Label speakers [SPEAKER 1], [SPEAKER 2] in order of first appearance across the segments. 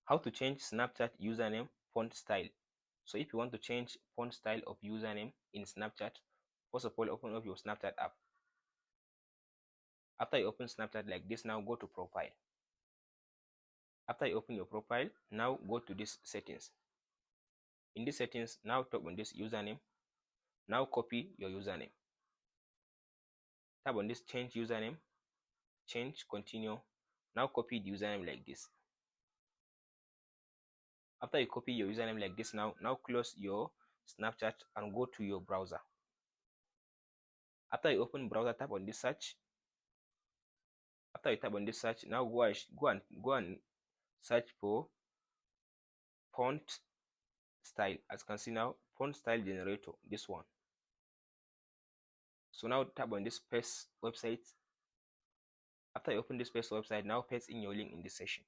[SPEAKER 1] How to change Snapchat username font style. So if you want to change font style of username in Snapchat, first of all, open up your Snapchat app. After you open Snapchat like this, now go to profile. After you open your profile, now go to this settings. In this settings, now tap on this username. Now copy your username. Tap on this change username. Change, continue. Now copy the username like this. After you copy your username like this, now close your Snapchat and go to your browser. After you open browser, tap on this search. After you tap on this search, now go and search for font style. As you can see now, font style generator, this one. So now tap on this paste website. After you open this paste website, now paste in your link in this session.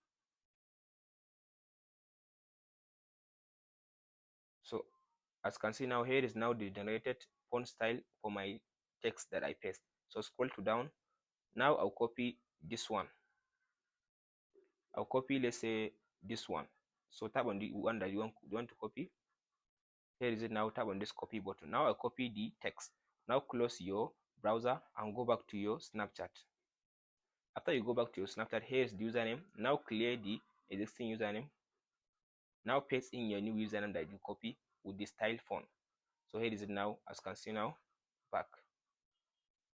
[SPEAKER 1] So as you can see now, here is now the generated font style for my text that I paste. So scroll to down. Now I'll copy this one. I'll copy, let's say, this one. So tap on the one that you want to copy. Here is it. Now tap on this copy button. Now I'll copy the text. Now close your browser and go back to your Snapchat. After you go back to your Snapchat, here is the username. Now clear the existing username. Now paste in your new username that you copy with the style font. So here is it now. As you can see now, back.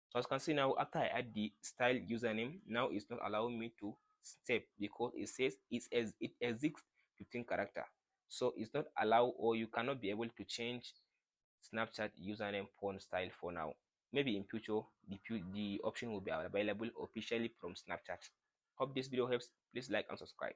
[SPEAKER 1] So as you can see now, after I add the style username, now it's not allowing me to step because it says it exists 15 character. So it's not allowed, or you cannot be able to change Snapchat username font style for now. Maybe in future the option will be available officially from Snapchat. Hope this video helps. Please like and subscribe.